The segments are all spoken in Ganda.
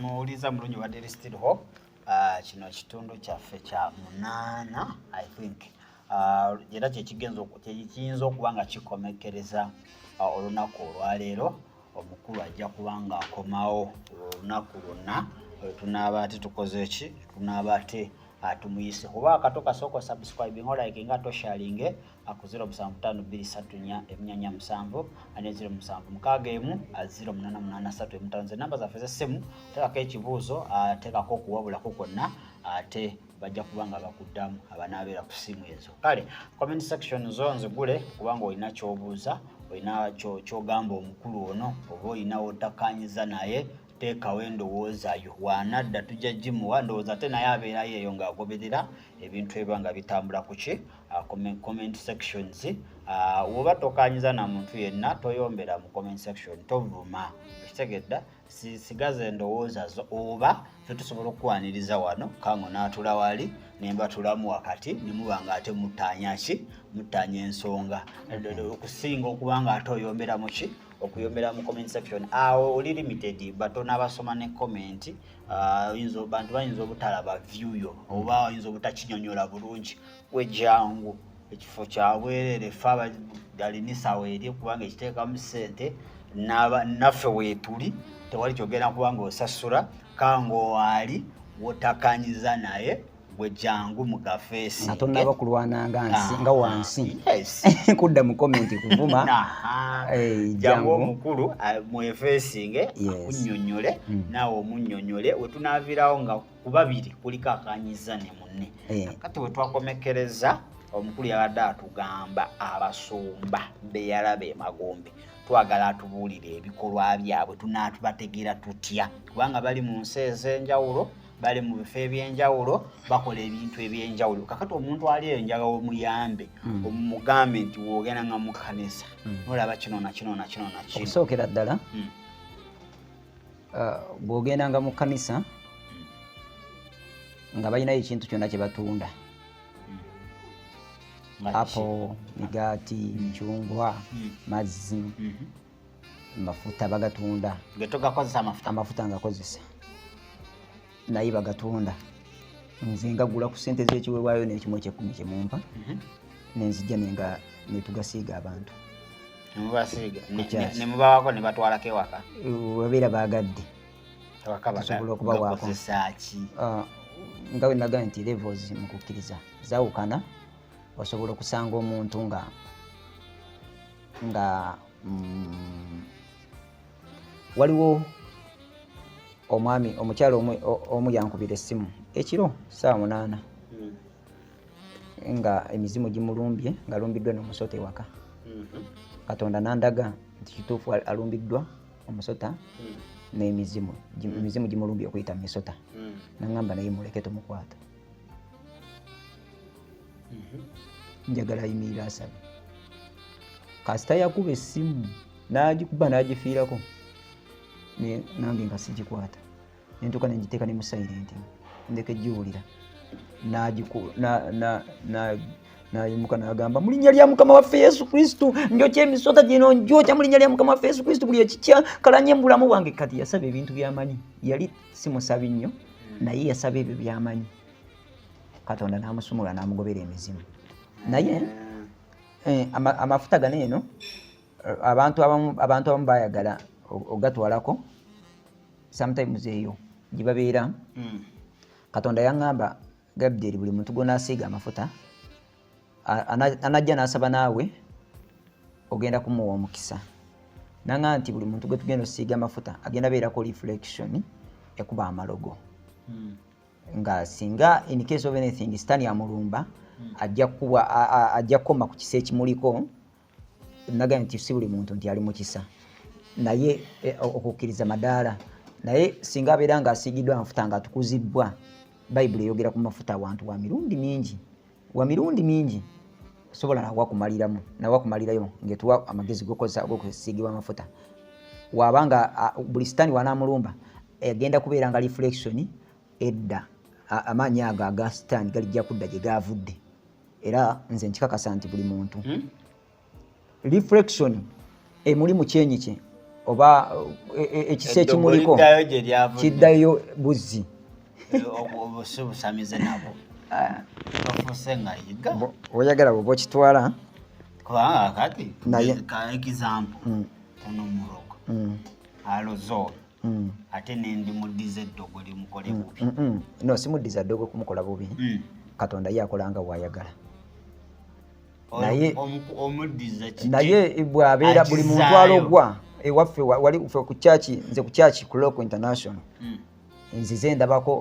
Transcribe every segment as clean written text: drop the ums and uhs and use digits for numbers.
Muwuliza mulungi wa Daily Still Hope. Kino kitundu kyaffe kya 8 I think era kiyinza okuba nga kikomekereza olunaku olwaleero. Omukulu ajja kuba nga akomawo olunaku lwonna tunaaba ate tukoze ki, tunaaba ate tumuyise kuba akato kasooka subscribing like nga to sharing ku 07523447 ane 0776 namba zaffe z'essimu teekako ekibuuzo teekako okuwabulako kwonna ate bajja kuba nga bakuddamu abanaabeera ku ssimu ezo. Kale comment section zo nzigule kubanga olina ky'obuuza, olina ky'ogamba omukulu ono, oba olina w'otakkaanyiza naye teekawo endowooza yo. Waanadda tujja gimuwa ndowooza ate naye abeerayo eyo ng'agoberera ebintu eba nga bitambula ku ki comment sections. Woba tokkaanyiza na muntu yenna toyombera mu comment section, tovuma. Ekitegedda sigaza endowooza zo oba ffe tusobola okukwaniriza wano kango n'atula wali nemba tulamu wakati ne muba nga ate muttaanya ki, muttaanya ensonga okusinga okuba nga ate oyombera mu ki, okuyombera mu comment section. Awo oli limited batono abasoma ne comment. Bantu bayinza obutalaba view yo oba oyinza obutakinyonyola bulungi. Wejjangu ekifo kya bwerere ffe abalinisa eri kubanga ekiteekamu ssente naffe weetuli tewali kyogenda kubanga osasula kango wali wotakanyiza naye wejjangu mu kafeesi atonaba kulwananga nga wansi kudda mu comment kuvuma jangu omukulu mwefeesinge akunnyonnyole naawe omunnyonnyole wetunaavirawo nga ku babiri kuliko akanyiza ne munne. Kati we twakomekereza omukulu yabadde atugamba abasumba beyalaba emagombe twagala atubuulire ebikolwa byabwe tunaatubategeera tutya kubanga bali mu nsi ez'enjawulo, bali mu bifo ebyenjawulo, bakola ebintu ebyenjawulo. Kakati omuntu ali enjaga omuyambe omugambe nti woogenda nga mu kkanisa nolaba kino na kino na kino na kino. Okusookera ddala bw'ogenda nga mu kkanisa nga balinayo ekintu kyonna kye batunda, apo, migaati, micungwa, mazzi, mafuta bagatunda. Amafuta ngakozesa naye bagatunda. Nze ngagula ku ssente z'ekiweebwayo n'ekimu eky'ekkumi kye mumpa nenzijja netugasiiga abantu. Nemubasiiga ne mubawako ne batwalako ewaka? Babeera baagadde tusobola okubawaako. Nga bwe nagambye nti levels mu kukkiriza zaawukana. Osobola okusanga omuntu nga waliwo omwami omukyalo omu yankubira essimu ekiro ssaawa 8 nga emizimu gimulumbye ng'alumbiddwa n'omusota ewaka. Katonda nandaga nti kituufu alumbiddwa omusota n'emizimu gimulumbye okuyita misota. Naŋŋamba naye muleke tumukwata. Njagala ayimirira asabe. Kasita yakuba essimu n'agikuba n'agifiirako nange nga sigikwata nentuuka nengiteeka ne mu silent ndeka giwulira. Nayimuka n'agamba mu linnya lya Mukama waffe Yesu Kristo njokya emisota gino, njokya mu linnya lya Mukama waffe Yesu Kristo buli ekikya kalanye mu bulamu bwange. Kati yasaba ebintu by'amanyi, yali simusabi nnyo naye yasaba ebyo by'amanyi. Katonda n'amusumula n'amugobera emizimu. Naye amafuta gano eno abantu abamu bayagala ogatwalako sometimes eyo gye babeera. Katonda yaŋŋamba Gabriel buli muntu gw'onaasiiga amafuta anajja n'asaba naawe ogenda kumuwa omukisa. Naŋŋamba nti buli muntu gwe tugenda ossiiga amafuta agenda beerako reflection ekuba amalogo. Nga singa in case of anything sitaani amulumba ajja kukoma ku kisa ekimuliko. Nagambye nti si buli muntu nti ali mu kisa naye okukkiriza madaala. Naye singa abeera ng'asiigiddwa amafuta ng'atukuzibbwa, Bayibuli eyogera ku mafuta awantu wa mirundi mingi osobola nawakumalirayo ng'etuwa amagezi g'okusiigibwa amafuta. Wabanga buli sitaani wanaamulumba agenda kubeera nga reflection edda amaanyi ago aga sitaani galijja kudda gye gaavudde. Era nze nkikakasa nti buli muntu reflection emuli mu kyenyi kye oba ekise kimuliko kiddayo buzzi obusamize nabo bafuse nga yiga oyagala bwoba okitwala kubanga kati ka example ono murogo alozo ate nendi mudize eddogo limukole bubi no simudiza ddogo kumukola bubi Katonda yakolanga bwayagala naye bwabeera buli muntu alogwa ewaffe wali ffe ku chaachi nze ku chaachi ku Local International nzize ndabako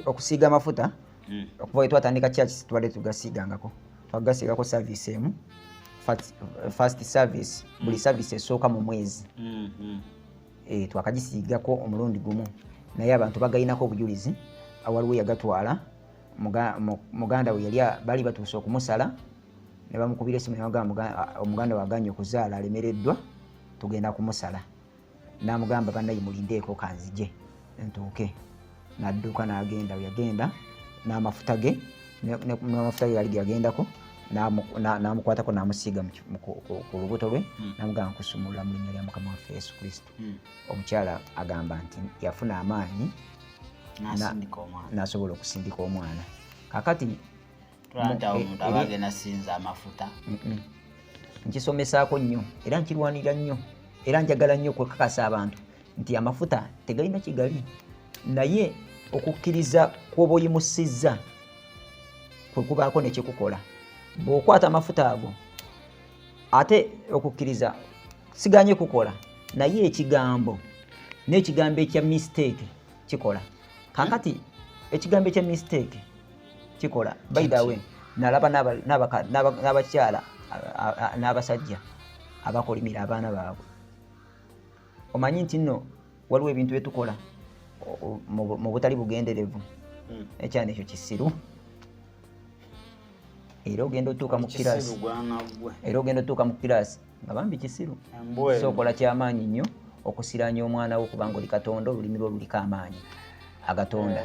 okusiiga amafuta okuva we twatandika chaachi tubadde tugasiigangako twagasiigako service emu first service buli service esooka mu mwezi twakagisiigako omulundi gumu naye abantu bagayinako obujulizi awaliwo yagatwala muganda we yali bali batuuse okumusala ne bamukubira essimu omuganda waganye okuzaala alemereddwa tugenda kumusala n'amugamba bannaye mulindeeko kanzije ntuuke n'adduka n'agenda yagenda n'amafuta ge yali yagendako n'amukwatako n'amusiiga ku lubuto lwe n'amugamba nkusumulula mu linnya lya Mukama waffe Yesu Kristo. Omukyala agamba nti yafuna amaanyi n'asobola okusindika omwana. Kakati nkisomesaako nnyo era nkirwanira nnyo era njagala nnyo okwekakasa abantu nti amafuta tegalina kigali naye okukkiriza kw'oba oyimusizza kwe kubaako ne kikukola. Bw'okwata amafuta ago ate okukkiriza siganye kukola naye ekigambo n'ekigambo ekya mistake kikola. Kakati ekigambo ekya mistake kikola by the way nalaba n'abakyala n'abasajja abakolimira abaana baabwe. Omanyi nti nno waliwo ebintu bye tukola mu butali bugenderevu ekyana ekyo kisiru era ogenda otuuka mu kiraasi nga bambi kisiru so okola kyamaanyi nnyo okusiranya omwana wo kubanga oli Katonda olulimi lwo luliko amaanyi agatonda.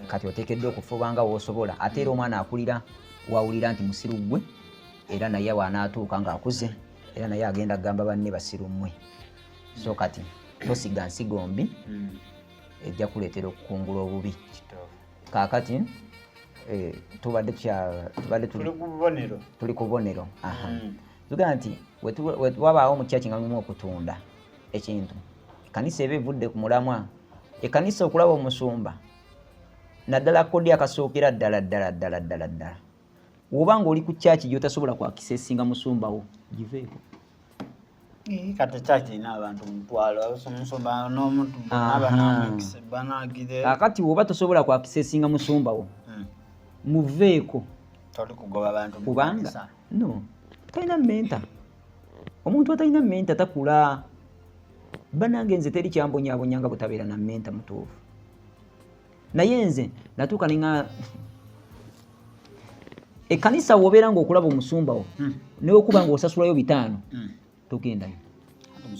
Kati oteekeddwa okufuba nga w'osobola ate era omwana akulira wawulira nti musiru gwe era naye wanaatuuka ng'akuze era naye agenda kugamba banne basiru mmwe. So kati tosiga nsigombi ejja kuleetera okukungula obubi. Kaakati tubadde tuli ku bubonero. Tugamba nti wabaawo mu kyaki nga mulimu okutunda ekintu ekkanisa eba evudde ku mulamwa. Ekkanisa okulaba omusumba naddala kodi akasookera ddala woba ng'oli ku kyaki gy'otasobola kwakisa esinga musumbawo giveeko. Kati kyaki ina abantu mutwalo omusumba n'omuntu banagire. Kakati woba tosobola kwakisa esinga musumbawo muveeko toli kugoba abantu kubanga no talina menta. Omuntu atalina menta takula. Banange nze teri kyambonyaabonya nga butabeera na menta mutuufu. Naye nze natuuka ninga ekkanisa wobeera ng'okulaba omusumbawo newokuba ng'osasulayo 5 togendayo.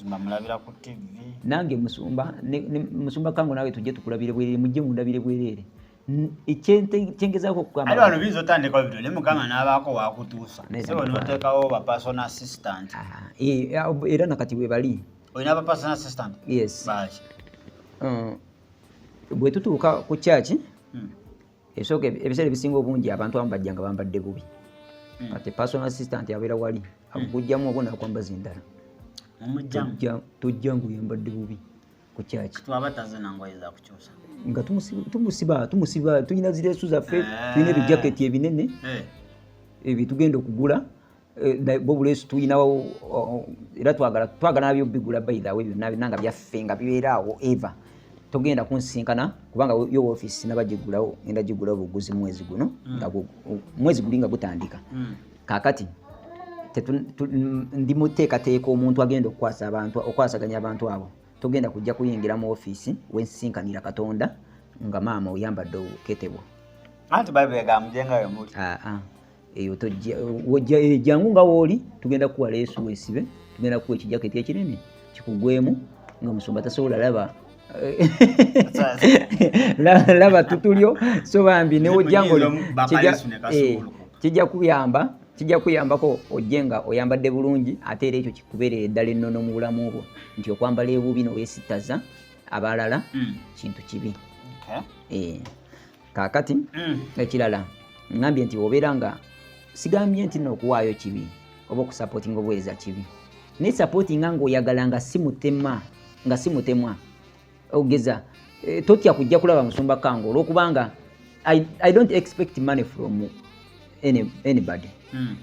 Mulabira ku TV nange musumba kangu naawe tujje tukulabire bwerere mujje mundabire bwerere ekyengezaako okugamba ali wano bizo tandika video ne mukama n'abaako wakutuusa sebo noteekawo ba personal assistant era nakati bwe bali olina ba personal assistant. Yes bwe tutuuka ku kyaki esooka ebiseera ebisinga obungi abantu abamu bajjanga bambadde bubi. Kati personal assistant abeera wali akugujjamu obona akwambaza endala tojja ng'oyambadde bubi ku kyaki nga tumusiba tulina zireesu zaffe tulina ebijaketi ebinene ebitugenda okugula bobuleesu tulinawo era twagala nabyo bigula baithawe byonna binanga byaffe nga bibeeraawo eva togenda kunsinkana kubanga yo office nabagigulawo enda gigulawo buguzi mwezi guno nga mwezi guli nga gutandika. Kakati ndi muteekateeka omuntu agenda okwasaganya abantu abo togenda kujja kuyingira mu office wensinkanira Katonda nga maama oyambadde oketebwa anti Bible egamjengayo muli eyo tojja jangu nga wooli tugenda kuwa leesu weesibe tugenda kuwa ekijaketi ekinene kikugwemu nga musumba tasobola laba tutulyo so bambi newojjango kijja kuyamba kijja kuyambako ojjenga oyambadde bulungi ate era ekyo kikubeerera eddala ennono mu bulamu bwo nti okwambala ebubi noweesittaza abalala kintu kibi. Kaakati ekirala ngambye nti obeera nga sigambye nti n'okuwaayo kibi oba okusapootinga obuweereza kibi naye sapootinga ng'oyagala nga si mutemwa ogeza totya kujja kulaba Musumba Kango olw'okubanga I don't expect money from anybody.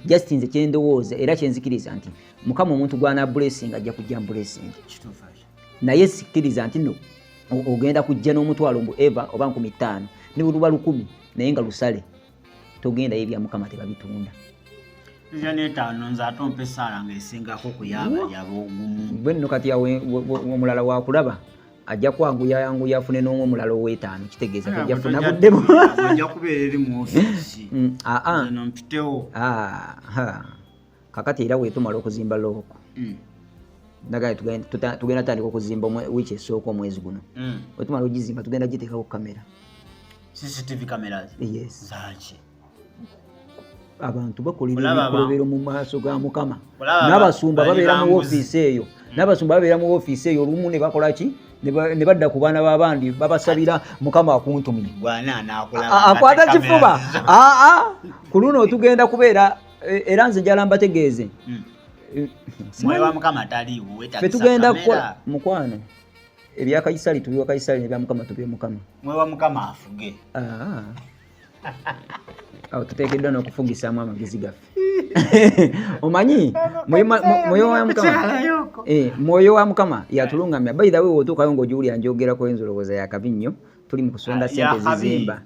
Just nze kyendowooza era kyenzikiriza nti Mukama omuntu gwana blessing ajja kujja blessing. Naye sikiriza nti no ogenda kujja n'omutwalo mbu eva oba 15 ne buluba 10 naye nga lusale togenda ebya Mukama tebabitunda. Nzanetaano nzatompe sala ngesingako kuyaba yabogumu. Bwenno kati yawe omulala wa kulaba ajja kwanguya yangu yafune n'omulala ow'etaano kitegeeza kujja funa buddemu. Ajja kubeera eri mu office. Nno mpitewo. Kakati era weetumala okuzimba looko. Ndagala tugenda tandika okuzimba wiiki esooka omwezi guno. Wetumala ogizimba tugenda giteekako kamera. CCTV cameras? Yes. Zaki? Abantu bakolera ebikolobero mu maaso ga Mukama. N'abasumba babeera mu ofiisi eyo. N'abasumba babeera mu ofiisi eyo olumu ne bakola ki? Ne badda ku baana b'abandi babasabira Mukama akuntumye. Bwana anaakulaba. Akwata kifuba. Ku luno tugenda kubeera era nze njala mbategeeze. Mwoyo wa Mukama taliiwo wetagisa kamera. Tugenda kukola mukwano. Ebya Kaisali tubiwa Kaisali n'ebya Mukama tubiwe Mukama. Mwoyo wa Mukama afuge. Awo tuteekeddwa n'okufugisaamu amagezi gaffe. Omanyi mwoyo wa Mukama mwoyo wa Mukama yatulungamya. By the way otuukayo ng'ogiwulira njogerako enzolowooza yakabi nnyo tuli mu kusonda ssente zizimba.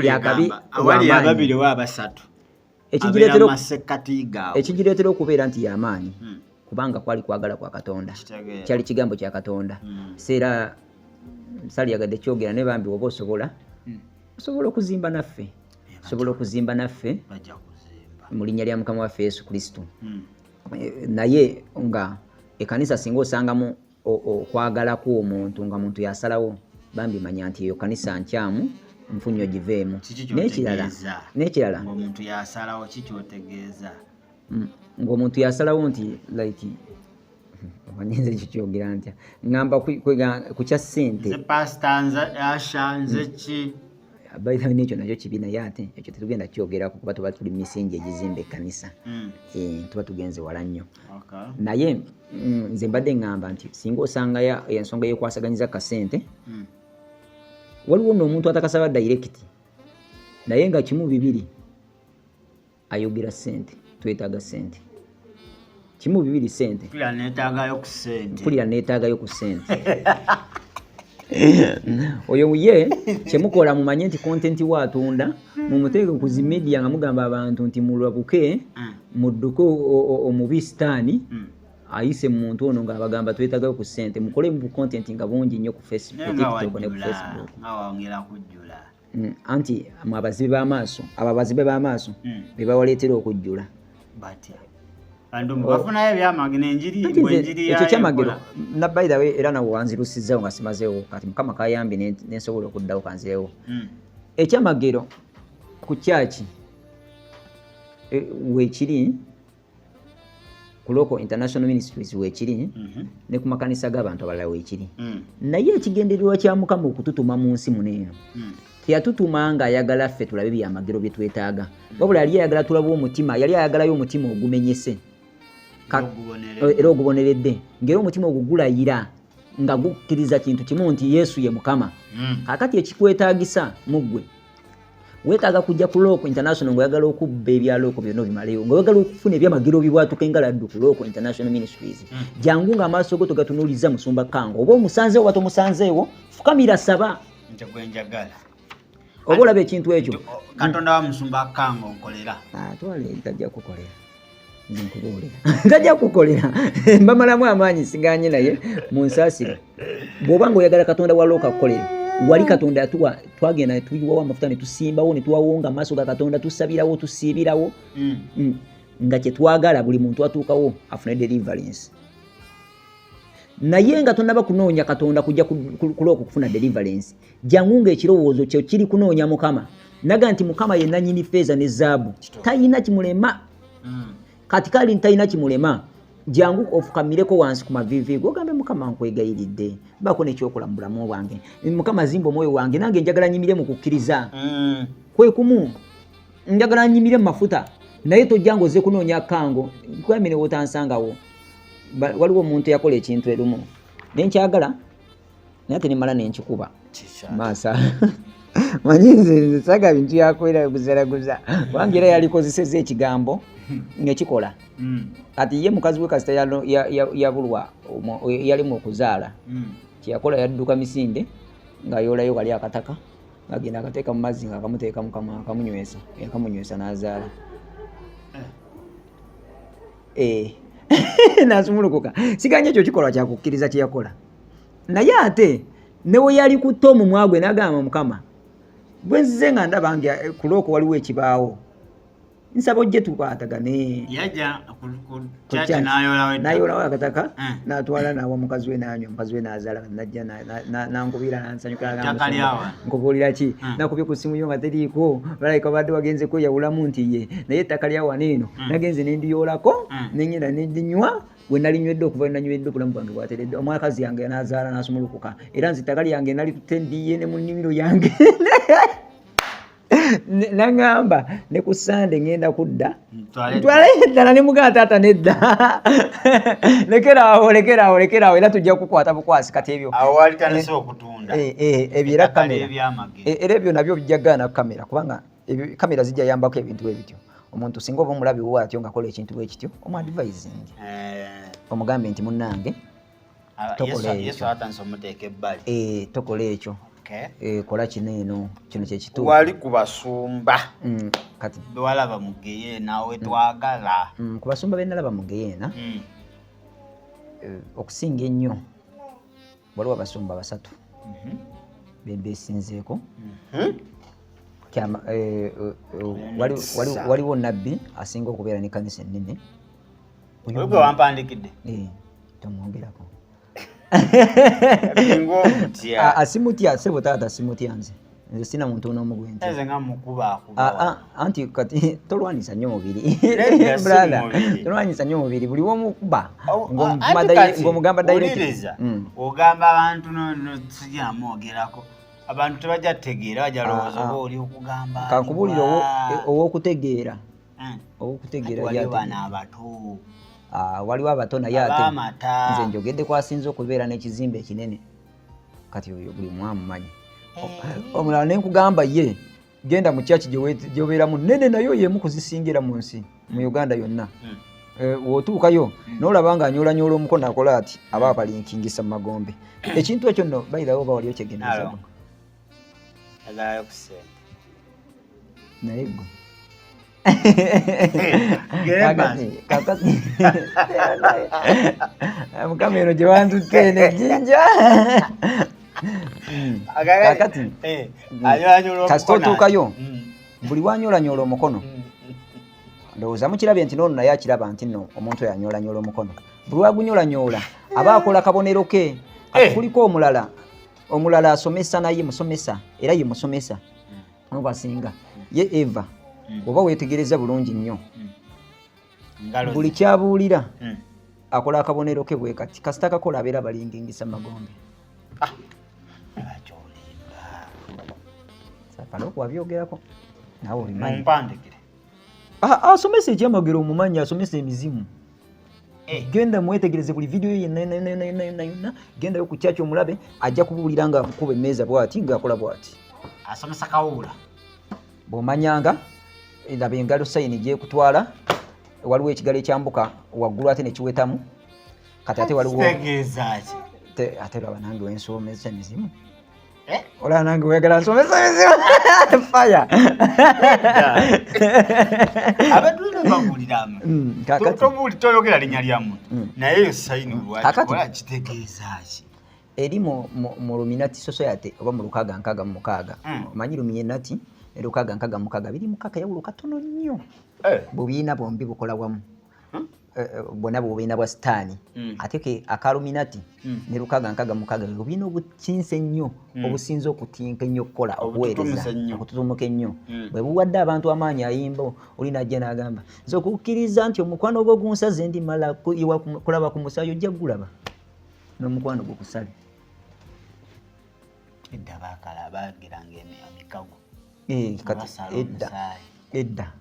Yakabi awali ababiri wa abasatu. Ekigireetera okubeera nti y'amaanyi kubanga kwali kwagala kwa Katonda kyali kigambo kya Katonda. Seera Sali yagadde kyogera ne bambi oba osobola okuzimba naffe. Sobola okuzimba naffe mu linnya lya Mukama waffe Yesu Kristo. Naye nga ekanisa singa osangamu okwagala kw'omuntu nga muntu yasalawo bambi manya nti eyo kanisa nkyamu nfunyo giveemu. N'ekirala ng'omuntu yasalawo kikyotegeeza ng'omuntu yasalawo nti like omanyize kikyogera ntya ngamba ku kya ssente nze pasita ashanze ki baita n'ekyo nakyo kibi naye ate ekyo tetugenda kyogerako kuba tuba tuli misingi egizimba ekkanisa tuba tugenze wala nnyo. Naye nze mbadde ngamba nti singa osanga ensonga yekwasaganyiza kasente waliwo n'omuntu atakasaba direct naye nga kimu bibiri ayogera ssente twetaaga ssente kimu bibiri ssente mpulira neetaagayo ku ssente oyo ye kyemukola mumanye nti content watunda mumuteeke ku zi media nga mugamba abantu nti mulabuke mudduke omubi sitaani ayise muntu ono ng'abagamba twetaagayo ku ssente mukole mu content nga bungi nnyo ku Facebook TikTok ne ku Facebook anti abazibe b'amaaso abo abazibe b'amaaso be bawaleetera okujjula ekyo kyamagero na by the way era nawe wanzirusizzawo nga simazeewo kati Mukama kayambi nensobola okuddawo kanzeewo. Ekyamagero ku kyaki weekiri ku Local International Ministries weekiri ne ku makanisa g'abantu abalala weekiri naye ekigendererwa kya Mukama okututuma mu nsi muneeno teyatutuma nga ayagala ffe tulabe byamagero bye twetaaga wabula yali ayagala tulabe omutima yali ayagalayo omutima ogumenyese era oguboneredde ng'era omutima ogwo gulayira nga gukkiriza kintu kimu nti Yesu ye Mukama. Kakati ekikwetaagisa muggwe weetaaga kujja ku Local International ng'oyagala okubba ebyalooko byonna bimaleyo ng'oyagala okufuna ebyamagero bibwatuka engaladdu ku Local International Ministries jangu ng'amaaso go togatunuuliza Musumba Kango oba omusanzeewo oba tomusanzeewo fukamira saba oba olaba ekintu ekyo Katonda wa Musumba Kango nkolera twale tajja kukolera ntajja kukolera mbamalamu amaanyi siganye naye munsaasire bw'oba ng'oyagala Katonda wa Local kukolera wali Katonda yatuwa twagenda tuyiwawo amafuta ne tusimbawo ne tuwawonga amaaso ga Katonda tusabirawo tusiibirawo nga kyetwagala buli muntu atuukawo afune deliverance. Naye nga tonnaba kunoonya Katonda kujja kulooka okufuna deliverance jangu ng'ekirowoozo kyo kiri kunoonya Mukama naga nti Mukama ye nannyini ffeeza ne zaabu talina kimulema kati kali ntalina kimulema jangu ofukamireko wansi ku mavivi gogambe mukama nkwegayiridde bako nekyokola mu bulamu bwange mukama zimbo moyo wange nange njagala nyimire mu kukkiriza kwe kumu njagala nyimire mu mafuta naye tojja ngoze kunoonya kango kwamene wotansangawo waliwo omuntu yakola ekintu erumu nenkyagala naye ate nemala nenkikuba maasa manyize saga bintu yakoera guzaraguza wange era yalikozeseza ekigambo ngekikola kati ye mukazi we kasita yabulwa yalimu okuzaala kyeyakola yadduka misinde ng'ayoolayo wali akataka ng'agenda akateeka mu mazzi ng'akamuteeka mukama yakamunywesa n'azaala n'asumulukuka siganye ekyo kikolwa kyakukkiriza kyeyakola naye ate newe yali kutta omumwa gwe n'agamba mukama bwe nzize nga ndaba nge ku lwoko waliwo ekibaawo nsaba ojje tukwatagane yaja kuchacha nayoolawo akataka n'atwala n'awa mukazi we n'anywa mukazi we n'azaala najja n'ankubira n'ansanyuka nkubuulira ki nakubye ku ssimu yo nga teriiko balayika badde wagenze kweyawulamu nti ye naye ettaka lya wano eno nagenze nendiyoolako nenyenda nendinywa bwe nalinywedde okuva nanywedde obulamu bwange bwateredde omwakazi yange n'azaala n'asumulukuka era nze ettaka lyange nalitutte ndiye ne mu nnimiro yange nangamba ne ku Sande ngenda kudda ntwale eddala ne mugaa taata nedda lekeraawo era tujja kukwata bukwasi kati ebyo ebyo era kamera era ebyo nabyo bijja gaana kamera kubanga kamera zijja yambako ebintu ebityo omuntu singa oba omulabi wo atyo ngakola ekintu bwekityo omuadvising omugambe nti munnange tokola ekyo kola kino eno kino kyekituufu wali kubasumba kati bewalaba mu Geyeena wetwagala ku basumba benalaba mu Geyeena okusinga ennyo waliwo abasumba basatu bebeesinzeeko waliwo nabbi asinga okubeera n'ekkanisa ennene oligwe wampandikidde tomwogerako asimutya sebo taata simutya nze sina muntu n'omu gwenti anti kati tolwanyisa nnyo mubiri tolwanyisa nnyo mubiri buli womukuba ng'omugamba direct ogamba abantu nosigyamwogerako abantu tebajja tegeera bajja lowooza oba oli okugamba kankubuulira ow'okutegeera bana abato waliwo abato naye ate nze njogedde kwasinza okubeera n'ekizimbe ekinene kati oyo buli mwamumanyi omulala nenkugamba ye genda mu kyaki gyobeeramu nene nayo yemu kuzisingira mu nsi mu Uganda yonna wotuukayo n'olaba nga anyoolanyola omukono akola ati aba apalinkingisa mu magombe ekintu ekyo nno bayirawo oba wali okyegendezamu naye gwe mukama eno gye wantutte nejinja kakati kasita otuukayo buli wanyolanyola omukono ndowooza mukirabye nti noono naye akiraba nti nno omuntu oyo anyolanyola omukono buli wagunyolanyola aba akola kabonero ke kuliko omulala asomesa naye musomesa era ye musomesa obasinga ye Eva oba weetegereza bulungi nnyo buli kyabuulira akola akabonero ke bwe kati kasita kakola abeera balingingisa magombe sapala okuwabyogerako nawe obimanyi asomesa ekyamagero omumanyi asomesa emizimu genda mwetegereze buli vidiyo yonna gendayo ku kyaki omulabe ajja kubuulira nga akukuba emmeeza bwati ngaakola bwati asomesa kawuula bw'omanyanga ndaba engalo sayini gyekutwala waliwo ekigalo ekyambuka waggulu ate nekiwetamu kati ate waliwo ate olaba nange wensomesa emizimu olaba nange weyagala nsomesa emizimu faya toyogera linnya lyamu naye eyo sayini lwakikola kitegeeza ki eri mu Luminati Society oba mu 666 omanyi Luminati ne 666 biri mukaka yawulo katono nnyo bubiina bombi bukola wamu bonna bw'obubiina bwa sitaani ate ke akaluminati ne lukaga nkaga mukaga obubiina obukinse ennyo obusinze okutinka ennyo okukola okuweereza okututumuka ennyo bwe buwadde abantu amaanyi ayimba oli najja n'agamba nze okukkiriza nti omukwano gwo gunsaze ndimala kulaba ku musaayi ojja gulaba n'omukwano gwo kusale edda baakala baagiranga emikago edda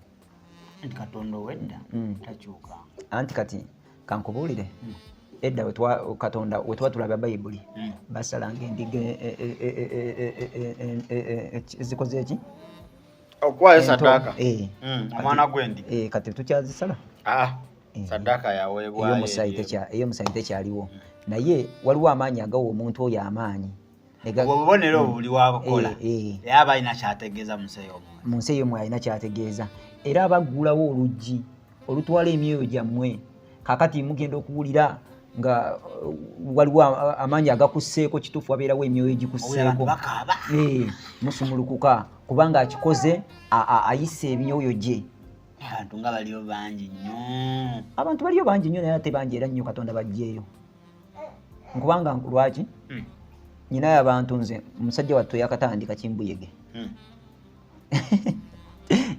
anti Katonda ow'edda takyuka anti kati kankubuulire edda Katonda we tuba tulaba Bayibuli basalanga endiga zikoze eki okuwaayo saddaaka omwana gw'endi kati tukyazisala saddaaka yaweebwayo ey'omusaayi tekyaliwo naye waliwo amaanyi agawa omuntu oyo amaanyi obubonero obwo buli wabukola era aba alina kyategeeza mu nsi eyo mwe alina kyategeeza era abaggulawo oluggi olutwala emyoyo gyammwe kaakati mugenda okuwulira nga waliwo amaanyi agakusseeko kituufu wabeerawo emyoyo egikusseeko musumulukuka kubanga akikoze ayise emyoyo gye abantu nga baliyo bangi nnyo abantu baliyo bangi nnyo naye ate bangi era nnyo Katonda bajjeeyo nkubanga lwaki nyina y'abantu nze omusajja wattu yakatandika kimbuyege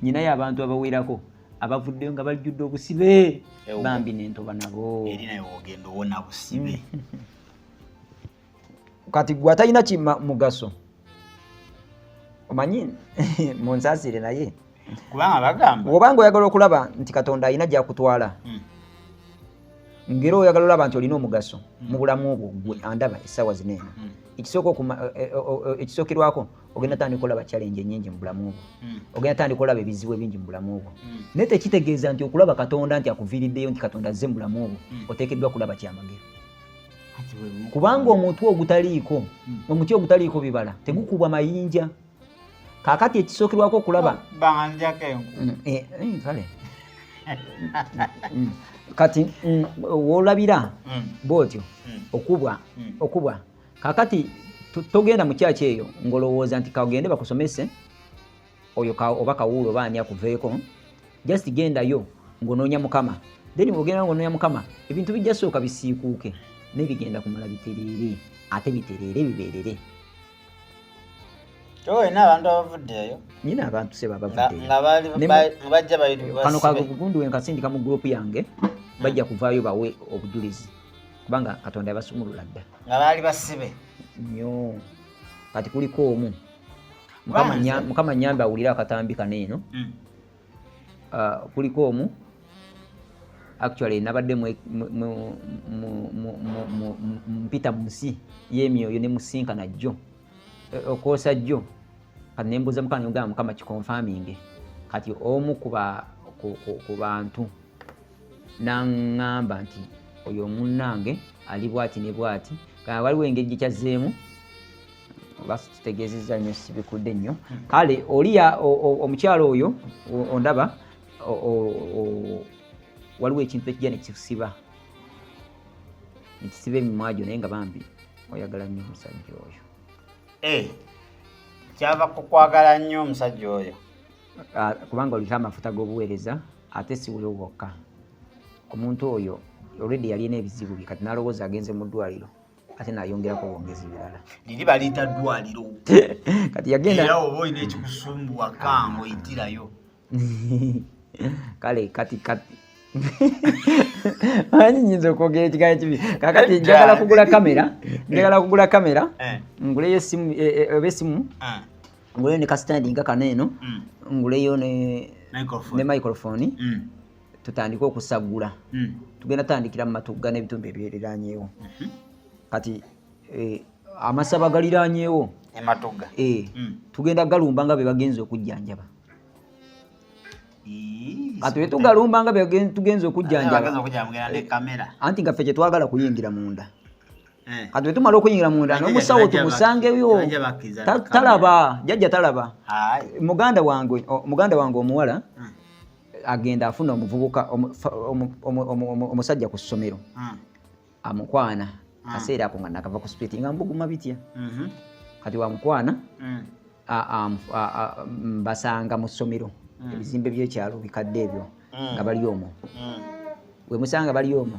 nyina y'abantu abawerako abavuddeyo nga bajjudde obusibe bambi n'entoba nabo eri naye ogenda owona busibe kati gwe atalina mugaso omanyi munsaasire naye kubanga bagamba obanga oyagala okulaba nti Katonda alina gy'akutwala ngero oyagala olaba nti olina omugaso mu bulamu obwo gwe andaba essaawa zineeno ekisookerwako ogenda tandika olaba challenge ennyingi mu bulamu obwo ogenda tandika olaba ebizibu ebingi mu bulamu obwo naye tekitegeeza nti okulaba Katonda nti akuviiriddeyo nti Katonda azze mu bulamu obwo oteekeddwa kulaba kyamagero kubanga omuti ogutaliiko bibala tegukubwa mayinja kaakati ekisookerwako okulaba kale kati wolabira bwotyo okubwa kakati togenda mu kyaki eyo ng'olowooza nti kagende bakusomese oyo oba kawuulo baani akuveeko just gendayo ng'onoonya Mukama then ogenda ng'onoonya Mukama ebintu bijja sooka bisiikuuke n'ebigenda kumala bitereere ate bitereere bibeerere olina abantu abavuddeeyo nyina abantu se babavuddeeyo nga bajja kano kagundu wenkasindika mu gurupu yange bajja kuvaayo bawe obujulizi kubanga Katonda yabasumulula dda nga baali basibe nnyo kati kuliko omu Mukama nyambe awulira akatambi kaneeno kuliko omu actually nabadde mpita mu nsi y'emyoyo ne musinkana jjo okwosa jjo kati nembuuza Mukama kikonfaminge kati omu ku bantu n'aŋŋamba nti oyo munnange ali bwati ne bwati kale waliwo engeri gyekyazeemu basi kitegeezezza nnyo sibikudde nnyo kale oli omukyalo oyo ondaba waliwo ekintu ekijja nekisiba emimwa gyo naye nga bambi oyagala nnyo omusajja oyo kyava kukwagala nnyo omusajja oyo kubanga oliko amafuta g'obuweereza ate si weyo wokka omuntu oyo already yalina ebizibu bye kati n'alowooza agenze mu ddwaliro ate n'ayongerako obwongezi birala liri baliyita ddwaliro kati yagenda era oba olina ekikusumbuwaka ng'oyitirayo kale kati manyi nyinza okwogera ekigambo kibi kakati njagala kugula kamera nguleyo esimu oba esimu nguleyo ne kasitandi nga kaneeno nguleyo ne microphone tutandike okusagula tugenda tandikira mu Matugga n'ebitundu ebyeriraanyeewo kati amasaba galiraanyeewo ematugga tugenda galumba nga be bagenza okujjanjaba kati bwe tugalumba nga be tugenza okujjanjaba anti nga ffe kye twagala kuyingira munda kati bwe tumala okuyingira munda n'omusawo tumusangeyo talaba jjajja talaba muganda wange omuwala agenda afuna omuvubuka omusajja ku ssomero amukwana kaseera ako nga nakava ku street nga mbuguma bitya kati wamukwana basanga mu ssomero ebizimbe by'ekyalo bikadde ebyo nga bali omwo we musanga bali omwo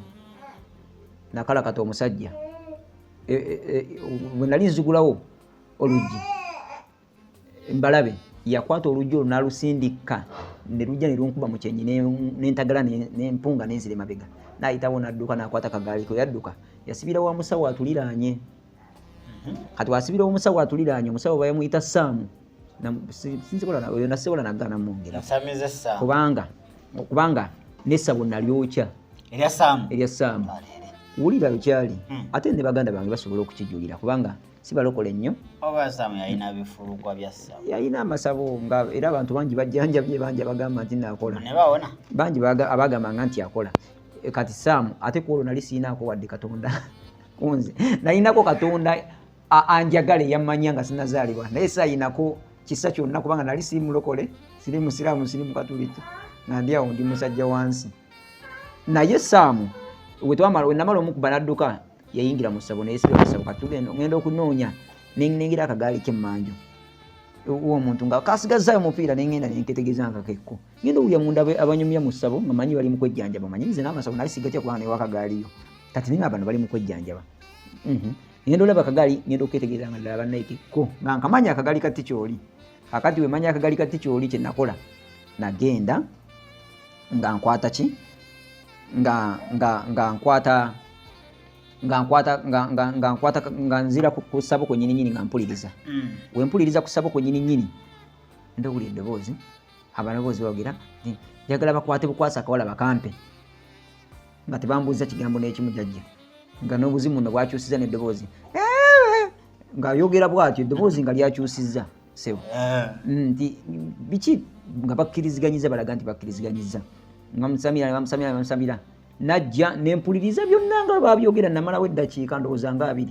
nakala kata omusajja bwe nali nzigulawo oluggi mbalabe yakwata oluggi olwo n'alusindika ne lujja ne lunkuba mu kyenyi n'entagala n'empunga n'enzira emabega n'ayitawo n'adduka n'akwata kagaali ko yadduka yasibira wa musawo atuliraanye kati wasibira omusawo atuliraanye omusawo bayamuyita Saamu oyo nasobola nagana mwongera kubanga n'essabo nalyokya erya Saamu wulira lukyali ate ne baganda bange basobola okukijulira kubanga si balokole nnyo yalina amasabo nga era abantu bangi bajjanjabye bangi abagamba nti nakola bangi abagambanga nti akola kati Saamu ate kuolwo nali siinaako wadde Katonda kunze nalinako Katonda anjagale yammanya nga sinazaalibwa naye saayinako kisa kyonna kubanga nali siri mulokole siri musiraamu siri mukatuliki nga ndi awo ndi musajja wansi naye Saamu wenamala omukuba n'adduka yayingira mu ssabo naye sibira mu ssabo kati ngenda okunoonya nengira akagaali k'emmanju omuntu nga kasigazzaayo omupiira nengenda nenketegeeza nga kekko ngenda owulya munda abanyumya mu ssabo nga manyi bali mu kwejjanjaba manyirize n'amasabo nali sigatya kubanga newa akagaaliyo kati ninga bano bali mu kwejjanjaba ngenda olaba akagaali ngenda okuketegeeza nga ddala bannaye kekko nga nkamanya akagaali kati kyoli akati we manya akagaali kati kyoli kye nakola nagenda nga nkwata ki nga nzira ku ssabo kwennyini nga mpuliriza we mpuliriza ku ssabo kwennyini ndo buli eddoboozi abaloboozi bawogera njagala bakwate bukwasa akawala bakampe nga tebambuuza kigambo n'ekimu jjajja nga n'obuzimu nno bwakyusiza n'eddoboozi ng'ayogera bw'atyo eddoboozi nga lyakyusizza sebo nti biki nga bakkiriziganyiza balaga nti bakkiriziganyiza nga musamira najja nempuliriza byonna nga babyogera namalawo eddakiika ndowooza nga 2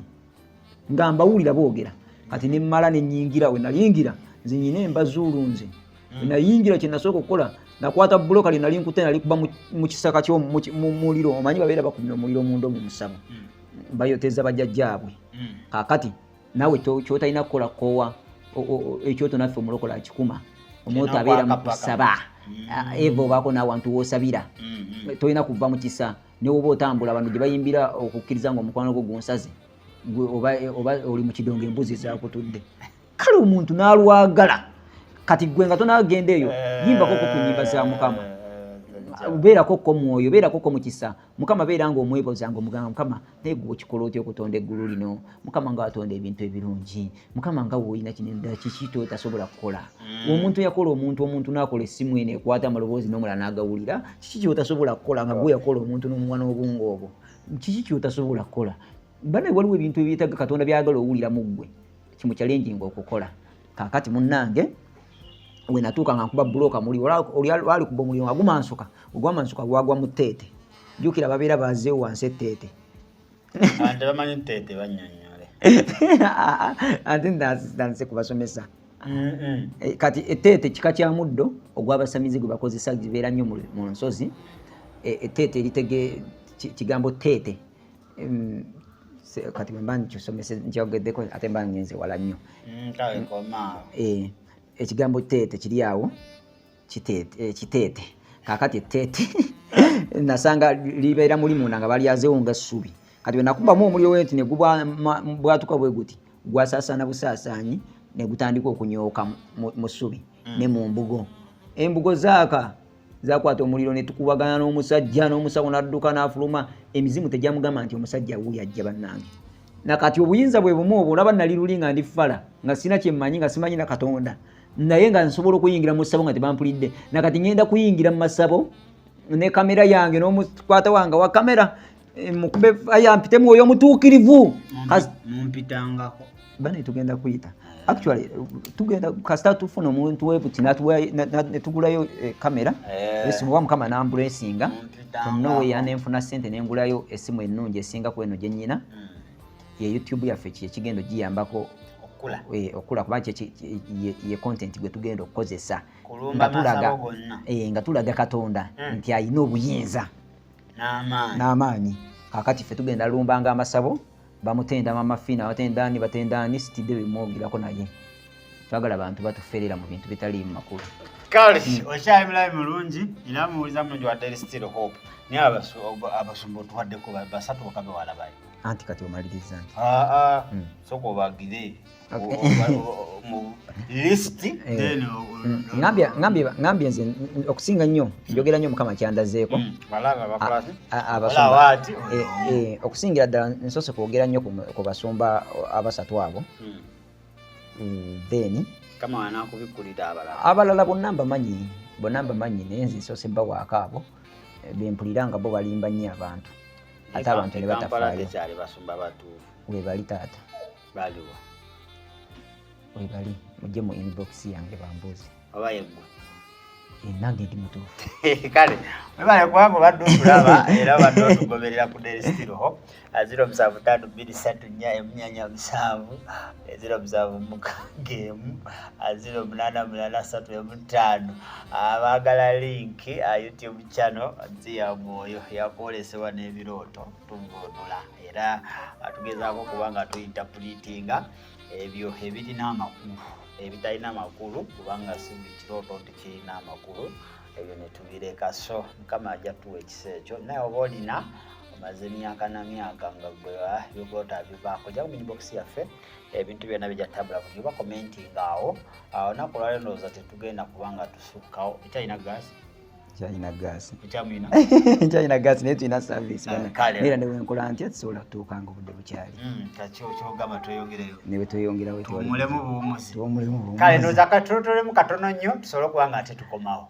nga mbawulira boogera kati nemmala nenyingira we nayingira nze nyina embazuulunze nayingira kye nasooka okukola nakwata buloka lye nali nkute nali kuba mu kisaka ky'omuliro omanyi babeera bakumira omuliro munda mu musabo bayoteza bajjajjaabwe kaakati naawe kyotalina kukola koowa ekyoto naffe omulokola akikuma omwoto abeera mu kusaba eva obaako n'awantu woosabira tolina kuva mu kisa ne woba otambula abantu gye bayimbira okukkiriza nga omukwano gwo gunsaze oba oli mu kidongo embuzi zakutudde kale omuntu n'alwagala kati gwe nga tonagenda eyo yimbakoko ku nnyimba za Mukama beerakoko mwoyo beerakoko mu kisa Mukama beera nga omwebaza nga omugamba Mukama naye gwe okikola otya okutonda eggulu lino Mukama nga watonda ebintu ebirungi Mukama nga woolina kinenda kiki totasobola kukola omuntu yakola omuntu n'akola essimu eno ekwata amaloboozi n'omulala n'agawulira kiki kyotasobola kukola nga gwe yakola omuntu n'omumwa n'obunga obwo kiki kyotasobola kukola bane waliwo ebintu ebyetaaga Katonda byagala owulira mu ggwe kimu challenging okukola kaakati munnange we natuuka nga nkuba buloka muli wali kuba omuliro agumansuka ogwamansuka gwagwa mu tteete jjukira babeera bazeewo wansi etteete ante bamanyi tteete bannyonnyole ate ndanse kubasomesa kati etteete kika kya muddo ogw'abasamizi gwe bakozesa gibeera nnyo mu nsozi etteete eritege kigambo tteete kati mba nkisomese nkyogeddeko ate mba ngenze wala nnyo ekigambo tteete kiri awo kiteete kaakati etteete nasanga libeera muli munda nga balyazeewo nga ssubi kati wenakubamu omuliro we nti ne bwatuka bwe guti gwasaasaana busaasaanyi ne gutandika okunyooka mu ssubi ne mu mbugo embugo zakwata omuliro ne tukubagana n'omusajja n'omusawo n'adduka n'afuluma emizimu tegyamugamba nti omusajja wuuli ajja bannange nakati obuyinza bwe bumu obwo olaba nali luli nga ndi ffala nga sina kyemmanyi nga simanyi na Katonda naye nga nsobola okuyingira mu ssabo nga tebampulidde nakati ngenda kuyingira mu masabo ne kamera yange n'omukwata wange wa kamera mukube ayampite mwoyo omutuukirivu mumpitangako bane tugenda kuyita actually tugenda kasita tufuna omuntu webuti netugulayo kamera esimu wa Mukama n'ambulensinga tonnowe yanenfuna ssente nengulayo essimu ennungi esinga ku eno gye nnyina ye YouTube yaffe ekigendo giyambako okula kuba ye content gwe tugenda okukozesa nga tulaga Katonda nti ayina obuyinza n'amaanyi kakati ffe tugenda lumbanga amasabo bamutenda mama fina batendani sitidde bimwogirako naye twagala abantu batuferera mu bintu bitali mu makulu. Kale okyali mulayi mulungi era muwuliza mulungi wa Daily Still Hope naye abasumba otuwaddeko basatu bokka bewalabayo Anti kati omaliriza nti soka obagire mu list then ngambye nze okusinga nnyo njogera nnyo Mukama kyandazeeko okusingira ddala nsoose kwogera nnyo ku basumba abasatu abo then kama anakubikulira abalala bonna mbamanyi naye nze nsoose bawaako abo bempulira nga bo balimba nnyo abantu ate abantu ne batafaayo we bali taata we bali mujje mu inbox yange bambuuze oba yeggwe nange ndi mutuufu kale webale kubanga obadde otulaba era obadde otugoberera ku Daily Still Hope 07323447 0776 0883 abaagala link YouTube channel Nziya Mwoyo yakwolesebwa n'ebirooto tuvunula era atugezaako kubanga tuyinterpretinga ebyo ebirina amakulu ebitalina amakulu kubanga si buli kirooto nti kirina amakulu ebyo ne tubireka so Mukama ajja tuwa ekisa ekyo naye oba olina omaze emyaka na myaka nga gwe byogota bibaako jja mu inbox yaffe ebintu byonna bijja tabula buli oba commenting awo olunaku lwaleero ndowooza tetugenda kubanga tusukkawo ekyalina gaasi nkyalina gaasi naye tulina service era newenkola ntya tusobola kutuuka nga obudde bukyali kyogamba tweyongereyo newe tweyongerawo tuwumulemu buwumuzi kale ndowooza katulotolemu katono nnyo tusobole okuba nga ate tukomawo